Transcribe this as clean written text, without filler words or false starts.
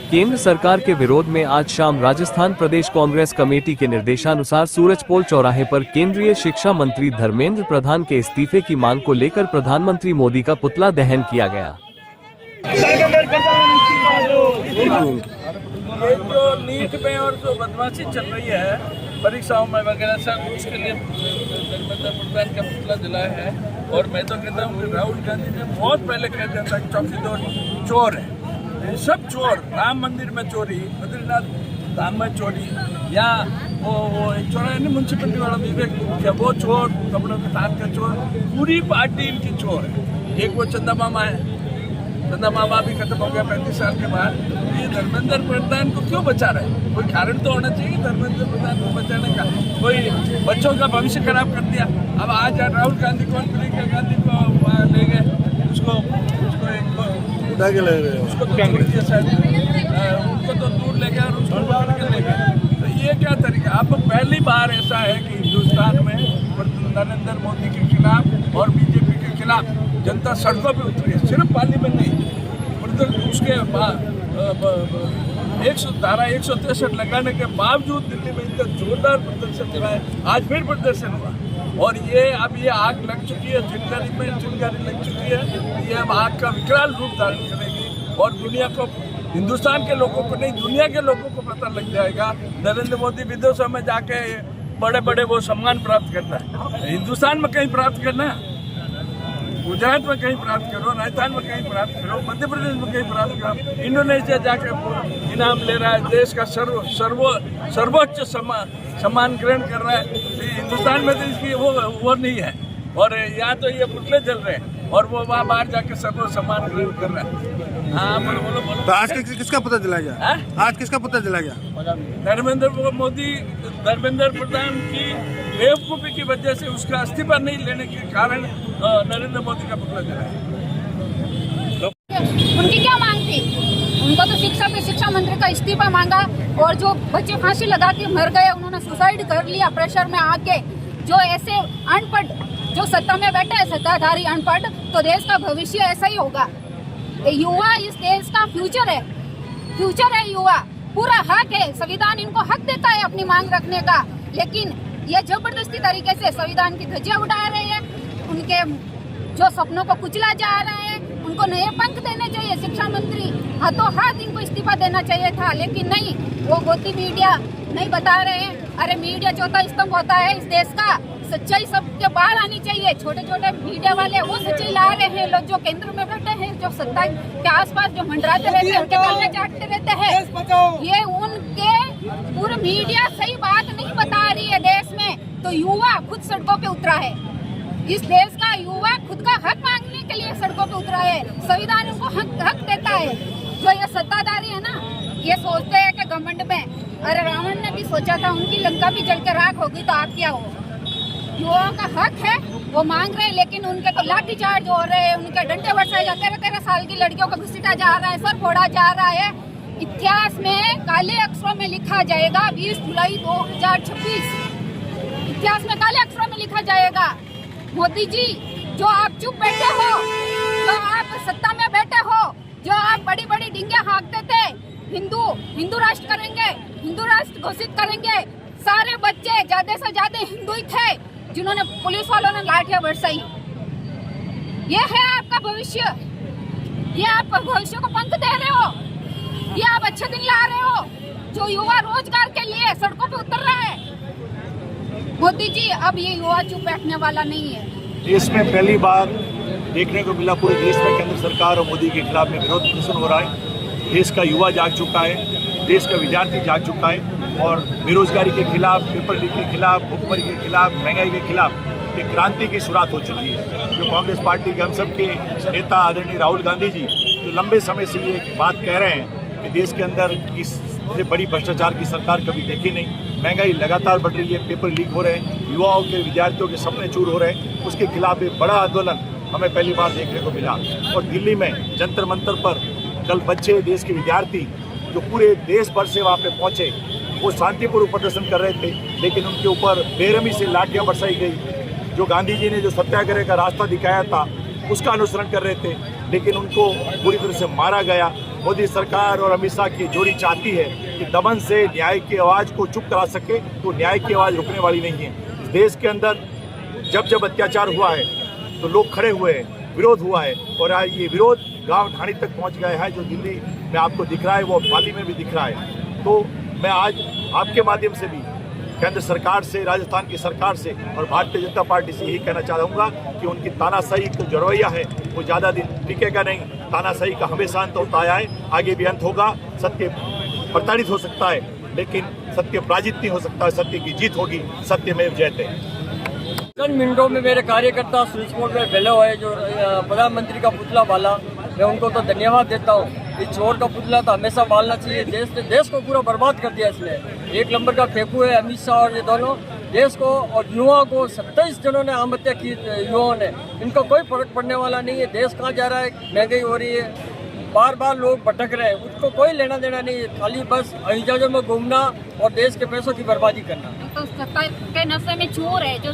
केंद्र सरकार के विरोध में आज शाम राजस्थान प्रदेश कांग्रेस कमेटी के निर्देशानुसार सूरजपोल चौराहे पर केंद्रीय शिक्षा मंत्री धर्मेंद्र प्रधान के इस्तीफे की मांग को लेकर प्रधानमंत्री मोदी का पुतला दहन किया गया। ये जो नीट में और जो बदमाशी चल रही है परीक्षाओं में वगैरह सब, उसके लिए धर्मेंद्र प्रधान का पुतला जलाया है। और मैं तो कहता हूँ कि राहुल गांधी ने बहुत पहले कह दिया था कि चौकीदार चोर है, ये सब चोर, राम मंदिर में चोरी, बद्रीनाथ धाम में चोरी, या वो एक चोर है ना म्यूनसिपलिटी वाला विवेक, क्या वो चोर, कपड़ों के थान का चोर, पूरी पार्टी इनकी चोर है। एक वो चंदा मामा है, चंदा मामा भी खत्म हो गया 35 साल के बाद। ये धर्मेंद्र प्रधान को क्यों बचा रहे हैं? कोई कारण तो होना चाहिए धर्मेंद्र प्रधान को बचाने का। कोई बच्चों का भविष्य खराब कर दिया। अब आज राहुल गांधी को, प्रियंका गांधी को ले गए, उसको उठा के ले गए, उसको तो उनको तो दूर ले गए और उसको पकड़ के ले गए। तो ये क्या तरीका? अब पहली बार ऐसा है कि हिंदुस्तान में नरेंद्र मोदी के खिलाफ और बीजेपी के खिलाफ जनता सड़कों पे उतरी है, सिर्फ पार्लियामेंट नहीं, उसके धारा 163 लगाने के बावजूद दिल्ली में इतना जोरदार प्रदर्शन चला है। आज फिर प्रदर्शन हुआ और ये अब ये आग लग चुकी है, चिंगारी लग चुकी है। ये अब आग का विकराल रूप धारण करेगी और दुनिया को, हिंदुस्तान के लोगों को नहीं, दुनिया के लोगों को पता लग जाएगा। नरेंद्र मोदी विदेशों में जाके बड़े बड़े वो सम्मान प्राप्त करता है, हिंदुस्तान में कहीं प्राप्त करना, गुजरात में कहीं प्राप्त करो, राजस्थान में कहीं प्राप्त करो, मध्य प्रदेश में कहीं प्राप्त करो, इंडोनेशिया जाकर इनाम ले रहा है, देश का सर्वोच्च सम्मान ग्रहण कर रहा है। हिंदुस्तान में तो इसकी वो नहीं है। और यहाँ तो ये पुतले जल रहे हैं और वो वहाँ बाहर जाके सर्वोच्च सम्मान ग्रहण कर रहा है। हाँ बोलो। तो आज किसका पुतला जला गया? आज किसका पुतला जला गया? धर्मेंद्र प्रधान की बेवकूफ़ी की वजह से, उसका इस्तीफा नहीं लेने के कारण नरेंद्र मोदी का पुतला जलाया। उनकी क्या मांग थी? उनको तो शिक्षा मंत्री का इस्तीफा मांगा। और जो बच्चे फांसी लगा के मर गए, उन्होंने सुसाइड कर लिया प्रेशर में आके। जो ऐसे अनपढ़ जो सत्ता में बैठा है, सत्ताधारी अनपढ़, तो देश का भविष्य ऐसा ही होगा। युवा इस देश का फ्यूचर है युवा, पूरा हक है, संविधान इनको हक देता है अपनी मांग रखने का। लेकिन ये जबरदस्ती तरीके से संविधान की धज्जियां उड़ा रहे हैं, उनके जो सपनों को कुचला जा रहा है। उनको नए पंख देने चाहिए। शिक्षा मंत्री हाथों हाथ इनको इस्तीफा देना चाहिए था, लेकिन नहीं, वो गोदी मीडिया नहीं बता रहे हैं। अरे मीडिया चौथा स्तंभ होता है इस देश का, सच्चाई सबके बाहर आनी चाहिए। छोटे छोटे मीडिया वाले वो सच्चाई ला रहे हैं, लोग जो केंद्र में बैठे हैं, जो सत्ता के आसपास जो मंडराते रहते हैं, उनके कल्ले चाटते रहते हैं। ये उनके पूरे मीडिया सही बात नहीं बता रही है देश में। तो युवा खुद सड़कों पे उतरा है। इस देश का युवा खुद का हक मांगने के लिए सड़कों पे उतरा है। संविधान उनको हक देता है। जो ये सत्ताधारी है ना, ये सोचते हैं कि घमंड में, अरे रावण ने भी सोचा था उनकी लंका भी जल के राख होगी तो आप क्या हो। युवाओं का हक है, वो मांग रहे हैं, लेकिन उनके तो लाठीचार्ज हो रहे हैं, उनके डंडे बरसाए जाते हैं। 13 साल की लड़कियों को घसीटा जा रहा है, सर फोड़ा जा रहा है। इतिहास में काले अक्षरों में लिखा जाएगा 20 जुलाई 2026, इतिहास में काले अक्षरों में लिखा जाएगा। मोदी जी, जो आप चुप बैठे हो, जो आप सत्ता में बैठे हो, जो आप बड़ी बड़ी डिंगे हाँकते थे, हिंदू राष्ट्र करेंगे, हिंदू राष्ट्र घोषित करेंगे। सारे बच्चे ज्यादा से ज्यादा हिंदू ही थे जिन्होंने पुलिस वालों ने लाठियां बरसाई। ये है आपका भविष्य, ये आप भविष्य को पंख दे रहे हो, ये आप अच्छे दिन ला रहे हो। जो युवा रोजगार के लिए सड़कों पे उतर रहा है, मोदी जी, अब ये युवा चुप बैठने वाला नहीं है। देश में पहली बार देखने को मिला, पूरे देश में केंद्र सरकार और मोदी के खिलाफ में विरोध प्रदर्शन हो रहा है। देश का युवा जाग चुका है, देश का विद्यार्थी जाग चुका है और बेरोजगारी के खिलाफ, पेपर लीक के खिलाफ, भुखमरी के खिलाफ, महंगाई के खिलाफ एक क्रांति की शुरुआत हो चुकी है। जो कांग्रेस पार्टी के हम सब के नेता आदरणीय राहुल गांधी जी जो लंबे समय से ये बात कह रहे हैं कि देश के अंदर इससे बड़ी भ्रष्टाचार की सरकार कभी देखी नहीं, महंगाई लगातार बढ़ रही है, पेपर लीक हो रहे हैं, युवाओं के, विद्यार्थियों के सपने चूर हो रहे हैं, उसके खिलाफ एक बड़ा आंदोलन हमें पहली बार देखने को मिला। और दिल्ली में जंतर मंतर पर कल बच्चे, देश के विद्यार्थी जो पूरे देश भर से वहाँ पे पहुँचे, वो शांतिपूर्वक प्रदर्शन कर रहे थे, लेकिन उनके ऊपर बेरहमी से लाठियाँ बरसाई गई। जो गांधी जी ने जो सत्याग्रह का रास्ता दिखाया था, उसका अनुसरण कर रहे थे। लेकिन उनको पूरी तरह से मारा गया। मोदी सरकार और अमित शाह की जोड़ी चाहती है कि दमन से न्याय की आवाज़ को चुप करा सके, तो न्याय की आवाज़ रुकने वाली नहीं है। इस देश के अंदर जब जब अत्याचार हुआ है तो लोग खड़े हुए हैं, विरोध हुआ है, और आज ये विरोध गांव ढाणी तक पहुंच गया है। जो दिल्ली में आपको दिख रहा है वो पाली में भी दिख रहा है। तो मैं आज आपके माध्यम से भी केंद्र सरकार से, राजस्थान की सरकार से और भारतीय जनता पार्टी से यही कहना चाहूँगा कि उनकी तानाशाही का जो रवैया है वो ज़्यादा दिन टिकेगा नहीं। तानाशाही का हमेशा अंत होता आया है, आगे भी अंत होगा। सत्य प्रताड़ित हो सकता है लेकिन सत्य पराजित नहीं हो सकता। सत्य की जीत होगी, सत्यमेव जयते। चंद मिनटों में मेरे कार्यकर्ता स्विच बोर्ड में फैले हुए जो प्रधानमंत्री का पुतला बाला, मैं उनको तो धन्यवाद देता हूँ। इस चोर का पुतला तो हमेशा बालना चाहिए। देश को पूरा बर्बाद कर दिया इसने। एक नंबर का फेंकू है अमित शाह और ये दोनों। देश को और युवाओं को 27 जनों ने आत्महत्या की, युवाओं ने। इनको कोई फर्क पड़ने वाला नहीं है। देश कहाँ जा रहा है, महंगाई हो रही है, बार बार लोग भटक रहे हैं, उसको कोई लेना देना नहीं है। खाली बस अहिजाजों में घूमना और देश के पैसों की बर्बादी करना। तो सत्ता के नशे में चोर है जो